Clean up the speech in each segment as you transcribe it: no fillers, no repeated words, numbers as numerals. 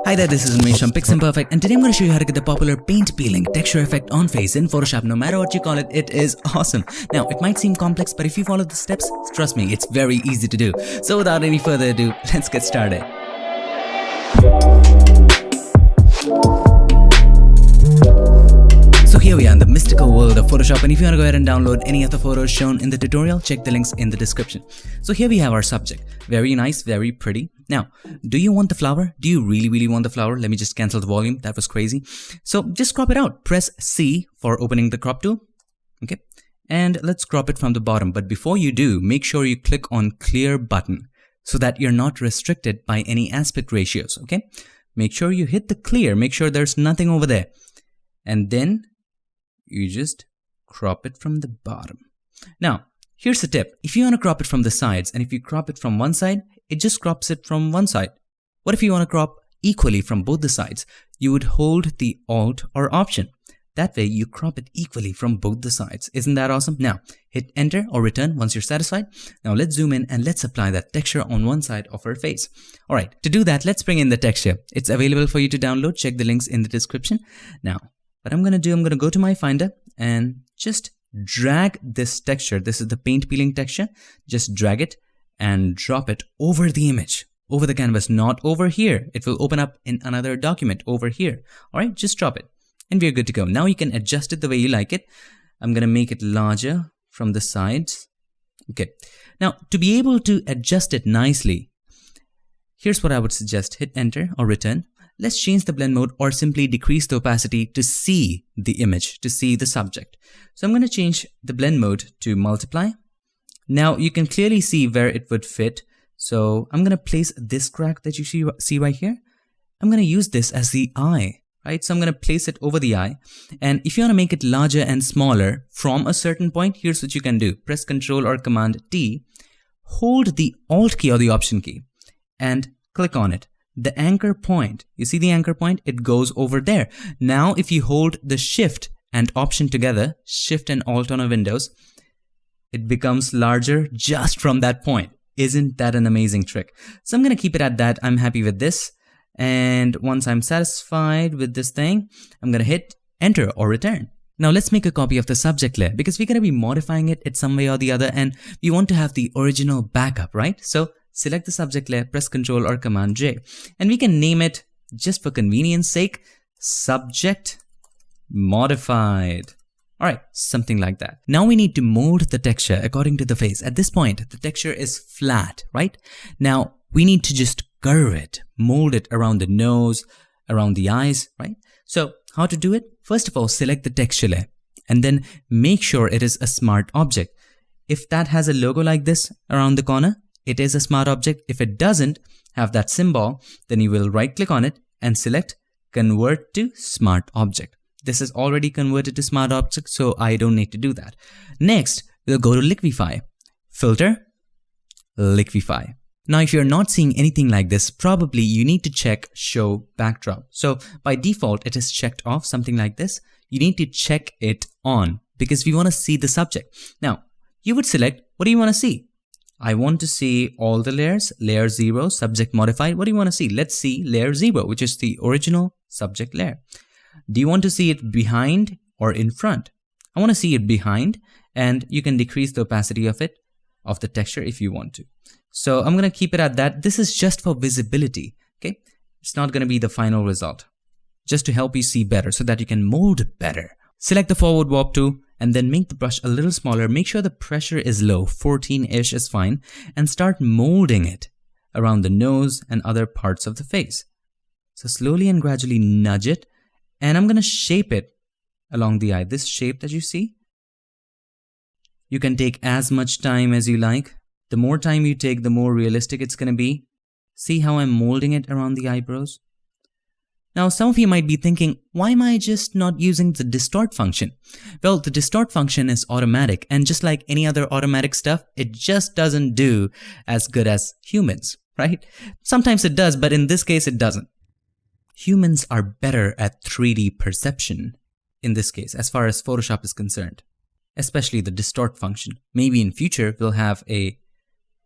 Hi there, this is Umesh from Piximperfect, and today I'm going to show you how to get the popular paint peeling texture effect on face in Photoshop. No matter what you call it, it is awesome. Now, it might seem complex, but if you follow the steps, trust me, it's very easy to do. So without any further ado, let's get started. So here we are in the mystical world of Photoshop, and if you want to go ahead and download any of the photos shown in the tutorial, check the links in the description. So here we have our subject. Very nice, very pretty. Now, do you want the flower? Do you really want the flower? Let me just cancel the volume. That was crazy. So just crop it out. Press C for opening the crop tool. Okay. And let's crop it from the bottom. But before you do, make sure you click on clear button so that you're not restricted by any aspect ratios. Okay. Make sure you hit the clear. Make sure there's nothing over there. And then you just crop it from the bottom. Now, here's the tip. If you want to crop it from the sides, and if you crop it from one side, it just crops it from one side. What if you want to crop equally from both the sides? You would hold the Alt or Option. That way you crop it equally from both the sides. Isn't that awesome? Now, hit Enter or Return once you're satisfied. Now let's zoom in and let's apply that texture on one side of our face. Alright, to do that, let's bring in the texture. It's available for you to download. Check the links in the description. Now, what I'm going to do, I'm going to go to my Finder and just drag this texture. This is the paint peeling texture. Just drag it and drop it over the image, over the canvas, not over here. It will open up in another document over here. All right, just drop it and we're good to go. Now you can adjust it the way you like it. I'm going to make it larger from the sides. Okay. Now to be able to adjust it nicely, here's what I would suggest. Hit Enter or Return. Let's change the blend mode or simply decrease the opacity to see the image, to see the subject. So I'm going to change the blend mode to multiply. Now you can clearly see where it would fit. So I'm going to place this crack that you see right here. I'm going to use this as the eye, right? So I'm going to place it over the eye. And if you want to make it larger and smaller from a certain point, here's what you can do. Press Ctrl or Command T, hold the Alt key or the Option key and click on it. The anchor point, you see the anchor point? It goes over there. Now if you hold the Shift and Option together, Shift and Alt on a Windows, it becomes larger just from that point. Isn't that an amazing trick? So I'm going to keep it at that. I'm happy with this. And once I'm satisfied with this thing, I'm going to hit Enter or Return. Now let's make a copy of the subject layer because we're going to be modifying it in some way or the other and we want to have the original backup, right? So select the subject layer, press Ctrl or Command J, and we can name it, just for convenience sake, Subject Modified. Alright, something like that. Now we need to mold the texture according to the face. At this point, the texture is flat, right? Now we need to just curve it, mold it around the nose, around the eyes, right? So how to do it? First of all, select the texture layer and then make sure it is a smart object. If that has a logo like this around the corner, it is a smart object. If it doesn't have that symbol, then you will right click on it and select Convert to Smart Object. This is already converted to Smart Object, so I don't need to do that. Next, we'll go to Liquify. Filter, Liquify. Now, if you're not seeing anything like this, probably you need to check Show Backdrop. So by default, it is checked off, something like this. You need to check it on because we want to see the subject. Now, you would select, what do you want to see? I want to see all the layers, layer 0, subject modified. What do you want to see? Let's see layer 0, which is the original subject layer. Do you want to see it behind or in front? I want to see it behind, and you can decrease the opacity of it, of the texture if you want to. So I'm going to keep it at that. This is just for visibility, okay? It's not going to be the final result. Just to help you see better so that you can mold better. Select the forward warp tool and then make the brush a little smaller. Make sure the pressure is low, 14-ish is fine, and start molding it around the nose and other parts of the face. So slowly and gradually nudge it, and I'm going to shape it along the eye. This shape that you see, you can take as much time as you like. The more time you take, the more realistic it's going to be. See how I'm molding it around the eyebrows? Now, some of you might be thinking, why am I just not using the distort function? Well, the distort function is automatic, and just like any other automatic stuff, it just doesn't do as good as humans, right? Sometimes it does, but in this case, it doesn't. Humans are better at 3D perception, in this case, as far as Photoshop is concerned, especially the distort function. Maybe in future, we'll have a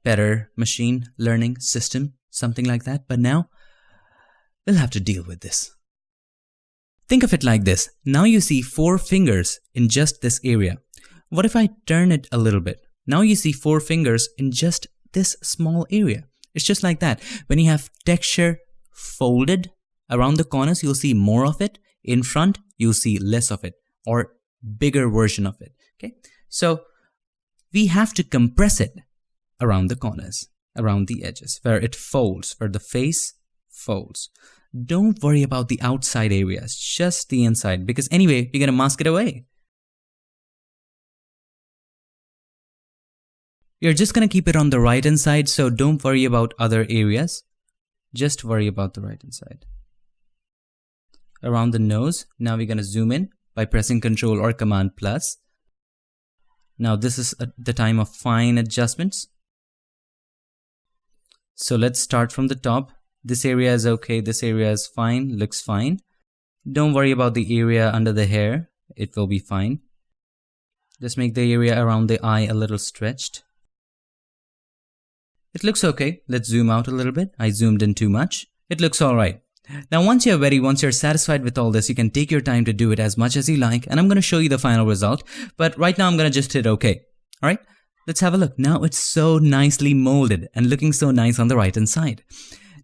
better machine learning system, something like that, but now, we'll have to deal with this. Think of it like this. Now you see 4 fingers in just this area. What if I turn it a little bit? Now you see 4 fingers in just this small area. It's just like that. When you have texture folded around the corners, you'll see more of it. In front, you'll see less of it, or bigger version of it. Okay, so we have to compress it around the corners, around the edges, where it folds, where the face folds. Don't worry about the outside areas, just the inside, because anyway, we're gonna mask it away. You're just gonna keep it on the right hand side, so don't worry about other areas. Just worry about the right hand side. Around the nose, now we're gonna zoom in by pressing Ctrl or Command+. Now this is the time of fine adjustments. So let's start from the top. This area is okay, this area is fine, looks fine. Don't worry about the area under the hair, it will be fine. Just make the area around the eye a little stretched. It looks okay. Let's zoom out a little bit. I zoomed in too much. It looks alright. Now once you're ready, once you're satisfied with all this, you can take your time to do it as much as you like, and I'm going to show you the final result. But right now I'm going to just hit OK. Alright, let's have a look. Now it's so nicely molded and looking so nice on the right hand side.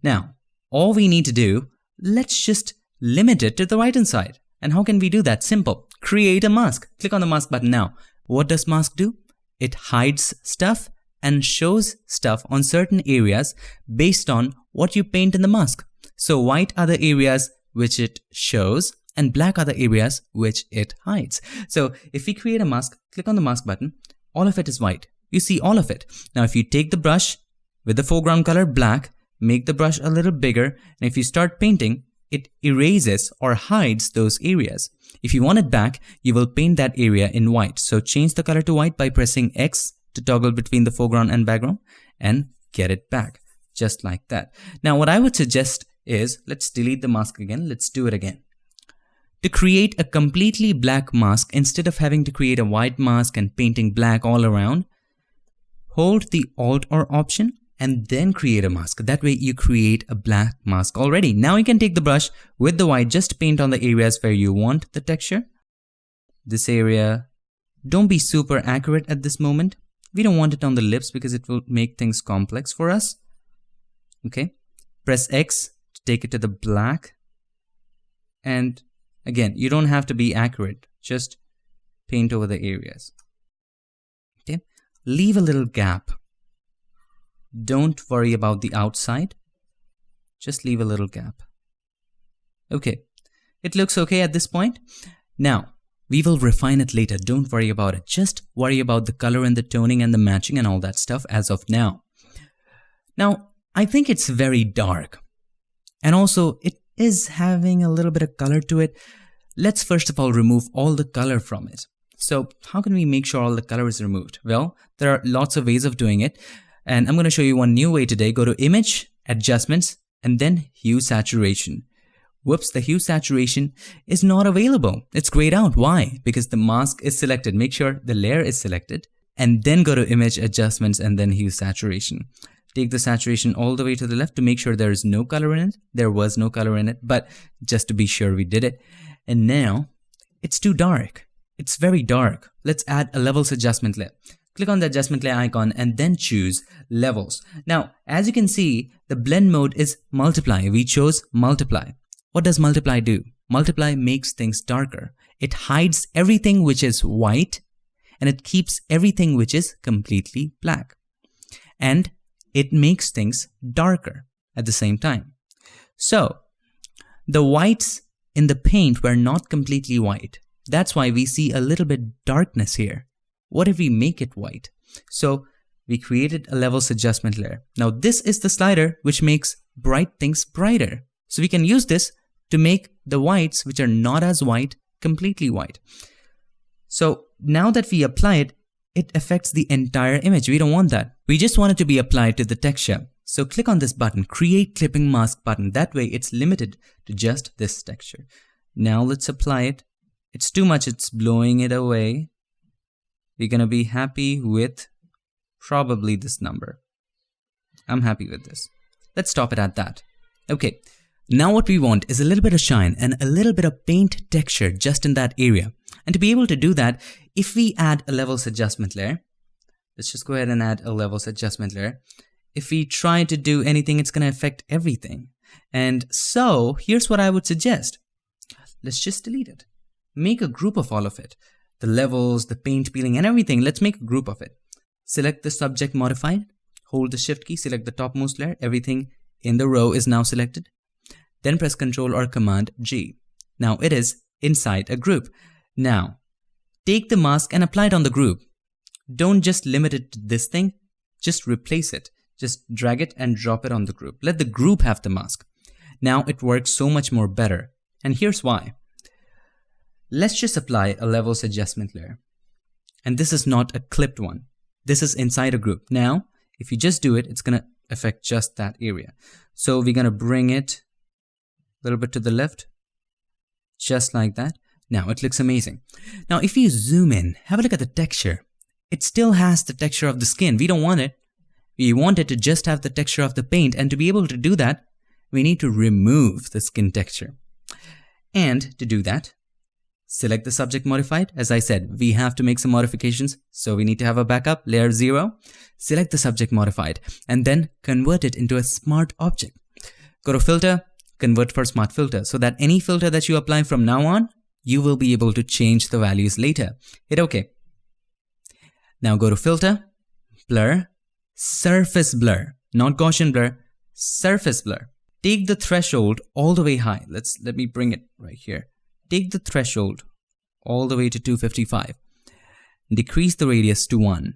Now, all we need to do, let's just limit it to the right hand side. And how can we do that? Simple. Create a mask. Click on the mask button now. What does mask do? It hides stuff and shows stuff on certain areas based on what you paint in the mask. So white are the areas which it shows and black are the areas which it hides. So if we create a mask, click on the mask button, all of it is white. You see all of it. Now if you take the brush with the foreground color black, make the brush a little bigger, and if you start painting, it erases or hides those areas. If you want it back, you will paint that area in white. So change the color to white by pressing X to toggle between the foreground and background and get it back, just like that. Now what I would suggest is, let's delete the mask again, let's do it again. To create a completely black mask, instead of having to create a white mask and painting black all around, hold the Alt or Option and then create a mask. That way you create a black mask already. Now you can take the brush with the white, just paint on the areas where you want the texture. This area, don't be super accurate at this moment. We don't want it on the lips because it will make things complex for us. Okay, press X to take it to the black. And again, you don't have to be accurate, just paint over the areas. Okay, leave a little gap. Don't worry about the outside, just leave a little gap. Okay, it looks okay at this point. Now, we will refine it later, don't worry about it. Just worry about the color and the toning and the matching and all that stuff as of now. Now, I think it's very dark. And also, it is having a little bit of color to it. Let's first of all remove all the color from it. So, how can we make sure all the color is removed? Well, there are lots of ways of doing it. And I'm going to show you one new way today. Go to Image, Adjustments, and then Hue Saturation. Whoops, the hue saturation is not available. It's grayed out. Why? Because the mask is selected. Make sure the layer is selected and then go to Image, Adjustments, and then Hue Saturation. Take the saturation all the way to the left to make sure there is no color in it. There was no color in it, but just to be sure we did it. And now it's too dark. It's very dark. Let's add a levels adjustment layer. Click on the adjustment layer icon and then choose levels. Now, as you can see, the blend mode is multiply. We chose multiply. What does multiply do? Multiply makes things darker. It hides everything which is white and it keeps everything which is completely black. And it makes things darker at the same time. So, the whites in the paint were not completely white. That's why we see a little bit darkness here. What if we make it white? So we created a levels adjustment layer. Now this is the slider which makes bright things brighter. So we can use this to make the whites which are not as white completely white. So now that we apply it, it affects the entire image. We don't want that. We just want it to be applied to the texture. So click on this button, Create Clipping Mask button. That way it's limited to just this texture. Now let's apply it. It's too much, it's blowing it away. We're gonna be happy with probably this number. I'm happy with this. Let's stop it at that. Okay, Now what we want is a little bit of shine and a little bit of paint texture just in that area. And to be able to do that, if we add a levels adjustment layer, let's just go ahead and add a levels adjustment layer. If we try to do anything, it's going to affect everything. And so here's what I would suggest. Let's just delete it. Make a group of all of it. The levels, the paint peeling and everything. Let's make a group of it. Select the subject modified. Hold the shift key, select the topmost layer. Everything in the row is now selected. Then press Ctrl or Command G. Now it is inside a group. Now, take the mask and apply it on the group. Don't just limit it to this thing. Just replace it. Just drag it and drop it on the group. Let the group have the mask. Now it works so much more better. And here's why. Let's just apply a levels adjustment layer. And this is not a clipped one. This is inside a group. Now, if you just do it, it's going to affect just that area. So we're going to bring it a little bit to the left, just like that. Now it looks amazing. Now if you zoom in, have a look at the texture. It still has the texture of the skin. We don't want it. We want it to just have the texture of the paint, and to be able to do that, we need to remove the skin texture. And to do that, select the subject modified. As I said, we have to make some modifications, so we need to have a backup, layer 0. Select the subject modified, and then convert it into a smart object. Go to filter, convert for smart filter, so that any filter that you apply from now on, you will be able to change the values later. Hit OK. Now go to filter, blur, surface blur, not Gaussian blur, surface blur. Take the threshold all the way high. Let me bring it right here. Take the threshold all the way to 255. Decrease the radius to 1.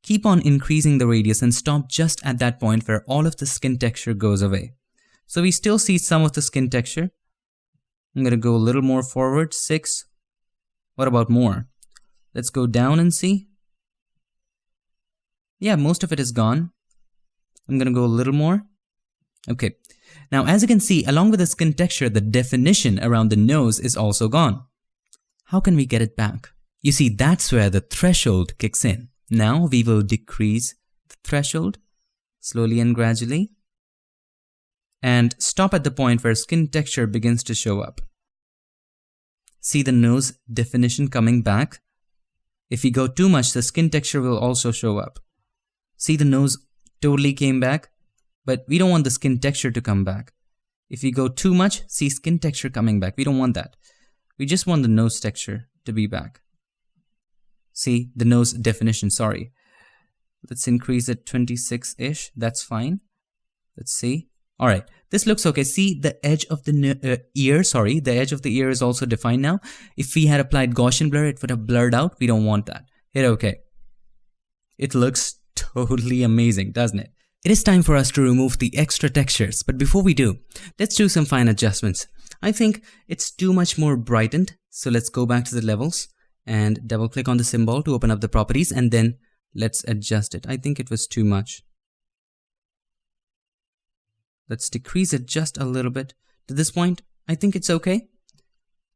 Keep on increasing the radius and stop just at that point where all of the skin texture goes away. So we still see some of the skin texture. I'm going to go a little more forward, 6. What about more? Let's go down and see. Yeah, most of it is gone. I'm going to go a little more. Okay. Now, as you can see, along with the skin texture, the definition around the nose is also gone. How can we get it back? You see, that's where the threshold kicks in. Now we will decrease the threshold slowly and gradually, and stop at the point where skin texture begins to show up. See the nose definition coming back? If we go too much, the skin texture will also show up. See, the nose totally came back, but we don't want the skin texture to come back. If we go too much, see skin texture coming back. We don't want that. We just want the nose texture to be back. See, the nose definition, sorry. Let's increase it 26-ish. That's fine. Let's see. All right, this looks okay. See, the edge of the ear, the edge of the ear is also defined now. If we had applied Gaussian blur, it would have blurred out. We don't want that. Hit OK. It looks totally amazing, doesn't it? It is time for us to remove the extra textures, but before we do, let's do some fine adjustments. I think it's too much more brightened, so let's go back to the levels and double click on the symbol to open up the properties, and then let's adjust it. I think it was too much. Let's decrease it just a little bit. To this point, I think it's okay.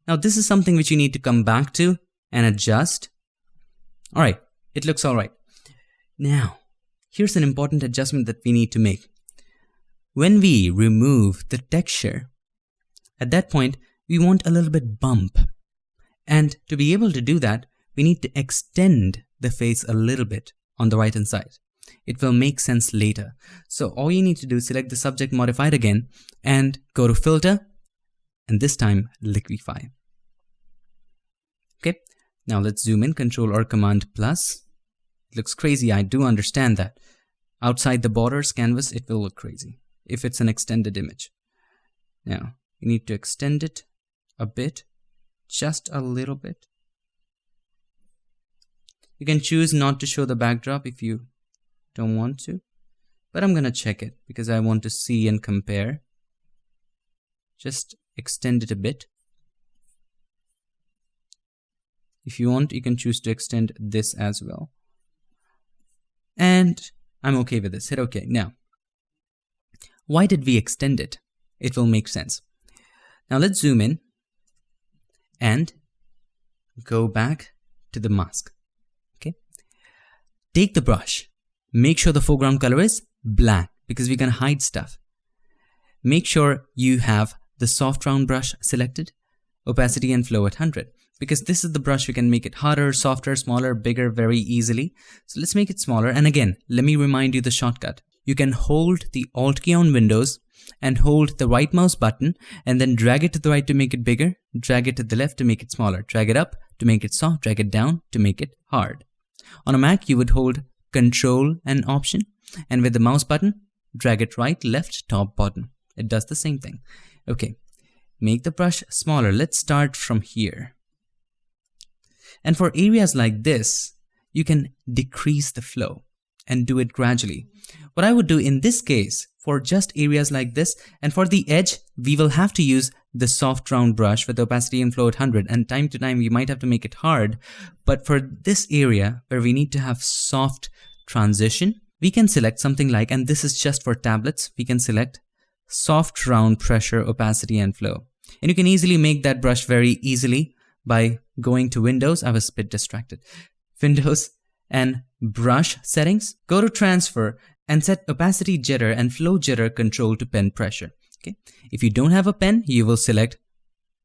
Now this is something which you need to come back to and adjust. Alright, it looks alright. Now, here's an important adjustment that we need to make. When we remove the texture, at that point, we want a little bit bump. And to be able to do that, we need to extend the face a little bit on the right hand side. It will make sense later. So all you need to do is select the subject modified again and go to filter, and this time liquify. Okay, now let's zoom in, Control or Command plus. It looks crazy, I do understand that. Outside the borders canvas, it will look crazy if it's an extended image. Now, you need to extend it a bit, just a little bit. You can choose not to show the backdrop if you don't want to, but I'm gonna check it because I want to see and compare. Just extend it a bit. If you want, you can choose to extend this as well. And I'm okay with this. Hit OK. Now, why did we extend it? It will make sense. Now let's zoom in and go back to the mask. Okay. Take the brush. Make sure the foreground color is black because we're going to hide stuff. make sure you have the soft round brush selected, opacity and flow at 100, because this is the brush we can make it harder, softer, smaller, bigger very easily. So let's make it smaller. And again, let me remind you the shortcut. You can hold the Alt key on Windows and hold the right mouse button and then drag it to the right to make it bigger, drag it to the left to make it smaller, drag it up to make it soft, drag it down to make it hard. On a Mac, you would hold Control and Option, and with the mouse button, drag it right, left, top, bottom. It does the same thing. Okay, make the brush smaller. Let's start from here. And for areas like this, you can decrease the flow and do it gradually. What I would do in this case, for just areas like this, and for the edge, we will have to use the soft round brush with opacity and flow at 100, and time to time we might have to make it hard. But for this area where we need to have soft transition, we can select something like, and this is just for tablets, we can select soft round pressure, opacity and flow. And you can easily make that brush very easily by going to Windows. I was a bit distracted. Windows and brush settings, go to transfer and set opacity jitter and flow jitter control to pen pressure. Okay. If you don't have a pen, you will select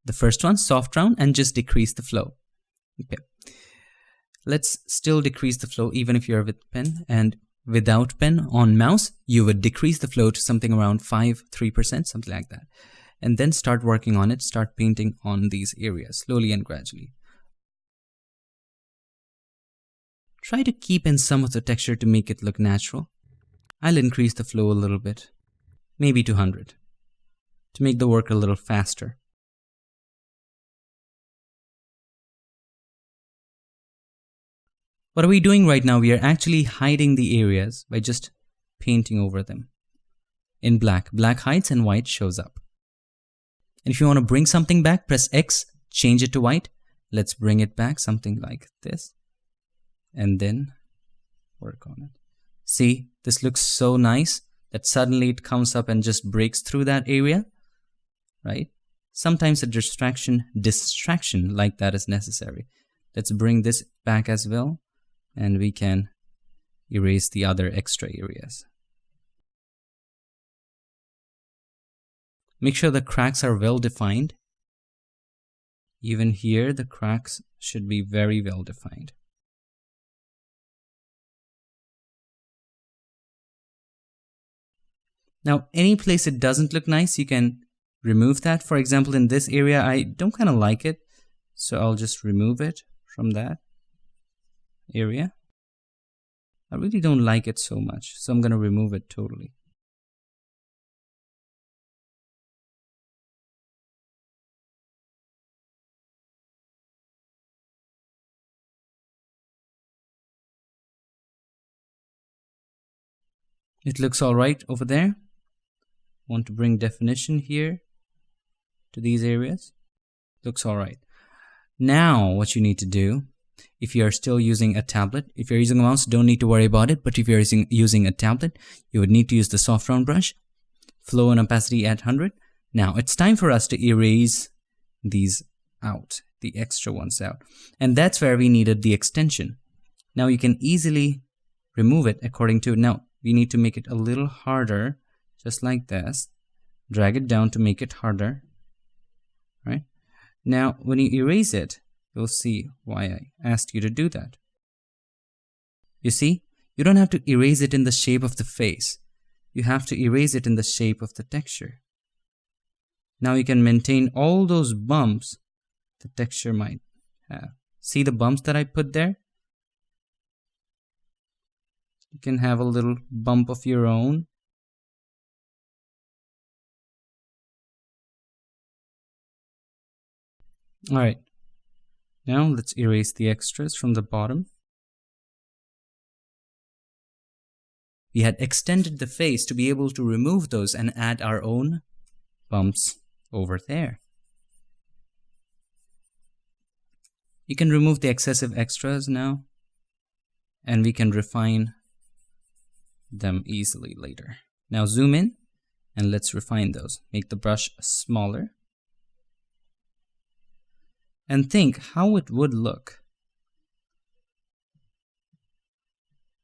the first one, soft round, and just decrease the flow. Okay. Let's still decrease the flow even if you're with pen, and without pen on mouse, you would decrease the flow to something around 3%, something like that. And then start working on it, start painting on these areas slowly and gradually. Try to keep in some of the texture to make it look natural. I'll increase the flow a little bit, maybe to 100, to make the work a little faster. What are we doing right now? We are actually hiding the areas by just painting over them in black. Black hides and white shows up. And if you want to bring something back, press X, change it to white. Let's bring it back, something like this. And then work on it. See, this looks so nice that suddenly it comes up and just breaks through that area, right? Sometimes a distraction like that is necessary. Let's bring this back as well, and we can erase the other extra areas. Make sure the cracks are well defined. Even here, the cracks should be very well defined. Now, any place it doesn't look nice, you can remove that. For example, in this area, I don't kind of like it, so I'll just remove it from that area. I really don't like it so much, so I'm going to remove it totally. It looks all right over there. Want to bring definition here to these areas. Looks all right. Now what you need to do, if you are still using a tablet, if you're using a mouse, don't need to worry about it. But if you're using a tablet, you would need to use the soft round brush, flow and opacity at 100. Now it's time for us to erase these out, the extra ones out. And that's where we needed the extension. Now you can easily remove it according to, now we need to make it a little harder, just like this. Drag it down to make it harder, right? Now, when you erase it, you'll see why I asked you to do that. You see, you don't have to erase it in the shape of the face. You have to erase it in the shape of the texture. Now you can maintain all those bumps the texture might have. See the bumps that I put there? You can have a little bump of your own. Alright, now let's erase the extras from the bottom. We had extended the face to be able to remove those and add our own bumps over there. You can remove the excessive extras now, and we can refine them easily later. Now zoom in and let's refine those. Make the brush smaller. And think how it would look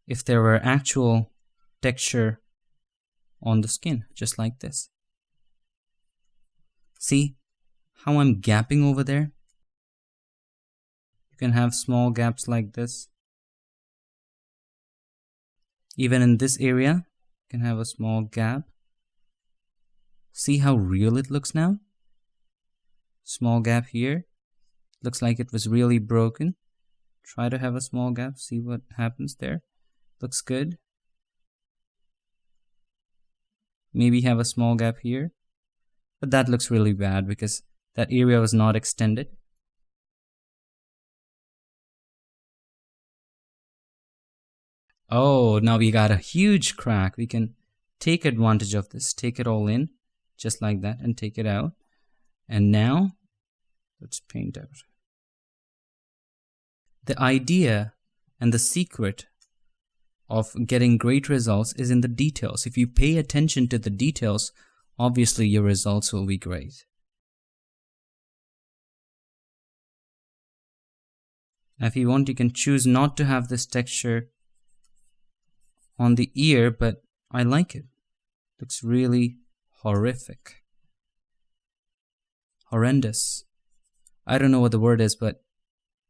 if there were actual texture on the skin, just like this. See how I'm gapping over there? You can have small gaps like this. Even in this area, you can have a small gap. See how real it looks now? Small gap here. Looks like it was really broken. Try to have a small gap, see what happens there. Looks good. Maybe have a small gap here. But that looks really bad because that area was not extended. Oh, now we got a huge crack. We can take advantage of this. Take it all in, just like that, and take it out. And now, let's paint out. The idea and the secret of getting great results is in the details. If you pay attention to the details, obviously your results will be great. If you want, you can choose not to have this texture on the ear, but I like it. Looks really horrific. Horrendous. I don't know what the word is, but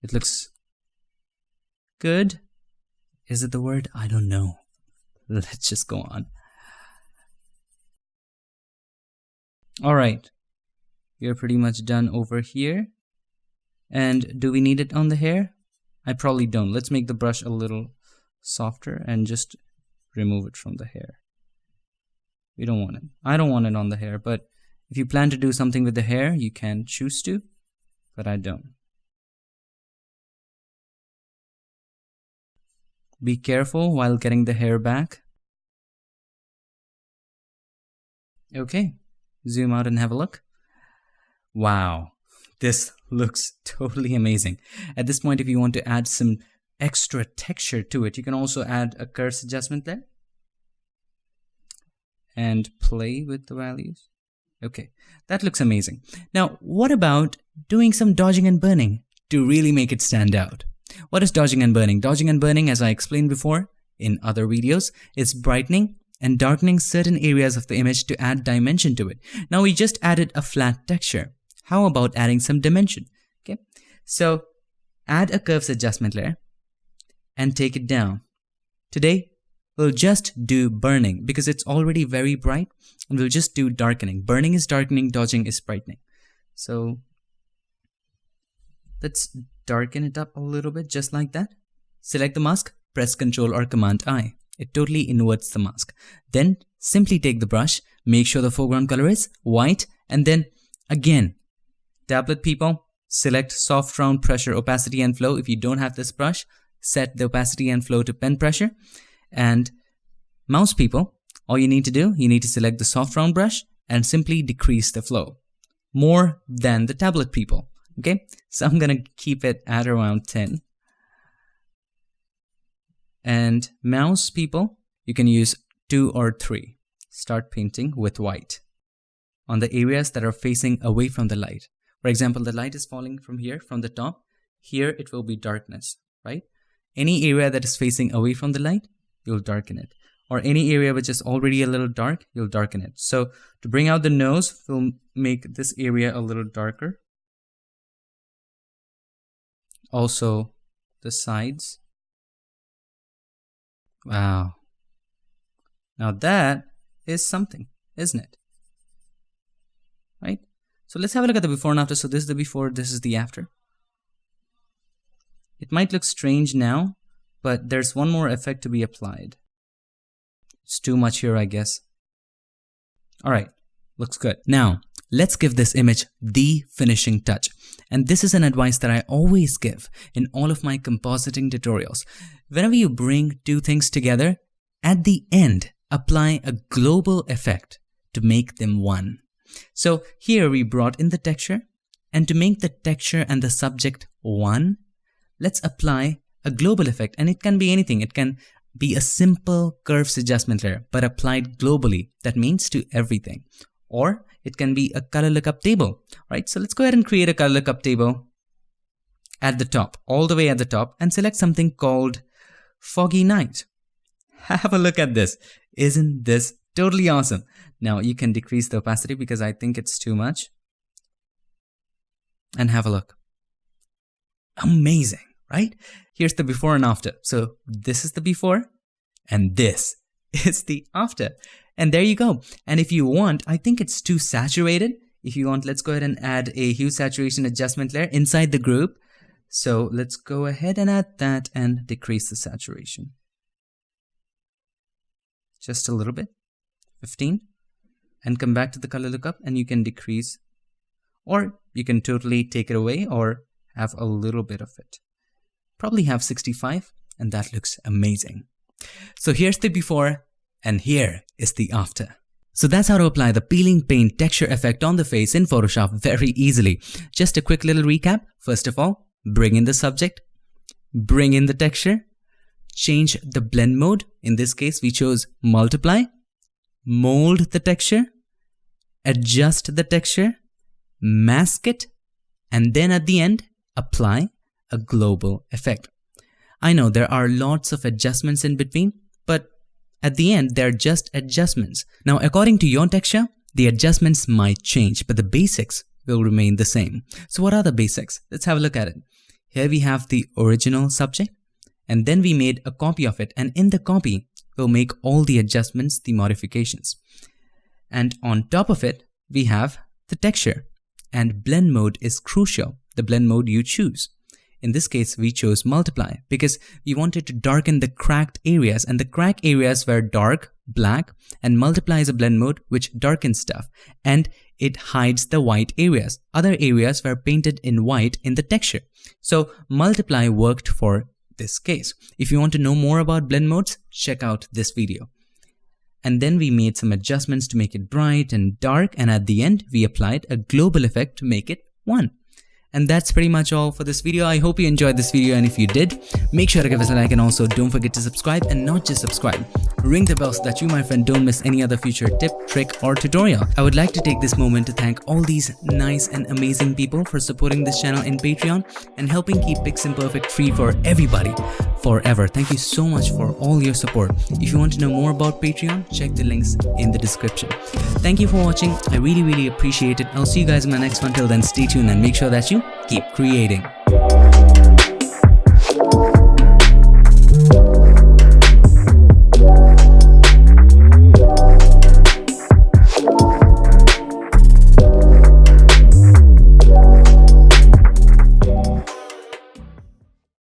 it looks good. Is it the word? I don't know. Let's just go on. Alright. We are pretty much done over here. And do we need it on the hair? I probably don't. Let's make the brush a little softer and just remove it from the hair. We don't want it. I don't want it on the hair, but if you plan to do something with the hair, you can choose to, but I don't. Be careful while getting the hair back. Okay, zoom out and have a look. Wow, this looks totally amazing. At this point, if you want to add some extra texture to it, you can also add a curves adjustment there and play with the values. Okay, that looks amazing. Now, what about doing some dodging and burning to really make it stand out? What is dodging and burning? Dodging and burning, as I explained before in other videos, is brightening and darkening certain areas of the image to add dimension to it. Now we just added a flat texture. How about adding some dimension? Okay, so add a curves adjustment layer and take it down. Today, we'll just do burning because it's already very bright, and we'll just do darkening. Burning is darkening, dodging is brightening. So let's darken it up a little bit, just like that. Select the mask, press Ctrl or Command I. It totally inverts the mask. Then simply take the brush, make sure the foreground color is white, and then again, tablet people, select soft round pressure, opacity and flow. If you don't have this brush, set the opacity and flow to pen pressure. And mouse people, all you need to do, you need to select the soft round brush and simply decrease the flow more than the tablet people. Okay, so I'm gonna keep it at around 10. And mouse people, you can use 2 or 3. Start painting with white on the areas that are facing away from the light. For example, the light is falling from here, from the top. Here it will be darkness, right? Any area that is facing away from the light, you'll darken it. Or any area which is already a little dark, you'll darken it. So to bring out the nose, we'll make this area a little darker. Also the sides. Wow. Now that is something, isn't it? Right? So let's have a look at the before and after. So this is the before, this is the after. It might look strange now, but there's one more effect to be applied. It's too much here, I guess. Alright, looks good. Now, let's give this image the finishing touch. And this is an advice that I always give in all of my compositing tutorials. Whenever you bring two things together, at the end, apply a global effect to make them one. So here we brought in the texture, and to make the texture and the subject one, let's apply a global effect, and it can be anything. It can be a simple curves adjustment layer, but applied globally. That means to everything. Or it can be a color lookup table, right? So let's go ahead and create a color lookup table at the top, all the way at the top, and select something called Foggy Night. Have a look at this. Isn't this totally awesome? Now you can decrease the opacity because I think it's too much. and have a look. Amazing, right? Here's the before and after. So this is the before and this is the after. And there you go. And if you want, I think it's too saturated. If you want, let's go ahead and add a hue saturation adjustment layer inside the group. So let's go ahead and add that and decrease the saturation. Just a little bit, 15. And come back to the color lookup and you can decrease, or you can totally take it away or have a little bit of it. Probably have 65 and that looks amazing. So here's the before and here is the after. So that's how to apply the peeling paint texture effect on the face in Photoshop very easily. Just a quick little recap. First of all, bring in the subject, bring in the texture, change the blend mode. In this case, we chose multiply, mold the texture, adjust the texture, mask it, and then at the end, apply a global effect. I know there are lots of adjustments in between, but at the end, they're just adjustments. Now, according to your texture, the adjustments might change, but the basics will remain the same. So what are the basics? Let's have a look at it. Here we have the original subject, and then we made a copy of it. And in the copy, we'll make all the adjustments, the modifications. And on top of it, we have the texture. And blend mode is crucial, the blend mode you choose. In this case, we chose multiply because we wanted to darken the cracked areas, and the cracked areas were dark, black, and multiply is a blend mode which darkens stuff and it hides the white areas. Other areas were painted in white in the texture. So multiply worked for this case. If you want to know more about blend modes, check out this video. And then we made some adjustments to make it bright and dark, and at the end, we applied a global effect to make it 1. And that's pretty much all for this video. I hope you enjoyed this video, and if you did, make sure to give us a like, and also don't forget to subscribe, and not just subscribe. Ring the bell so that you, my friend, don't miss any other future tip, trick, or tutorial. I would like to take this moment to thank all these nice and amazing people for supporting this channel in Patreon and helping keep Piximperfect free for everybody forever. Thank you so much for all your support. If you want to know more about Patreon, check the links in the description. Thank you for watching. I really appreciate it. I'll see you guys in my next one. Till then, stay tuned and make sure that you keep creating.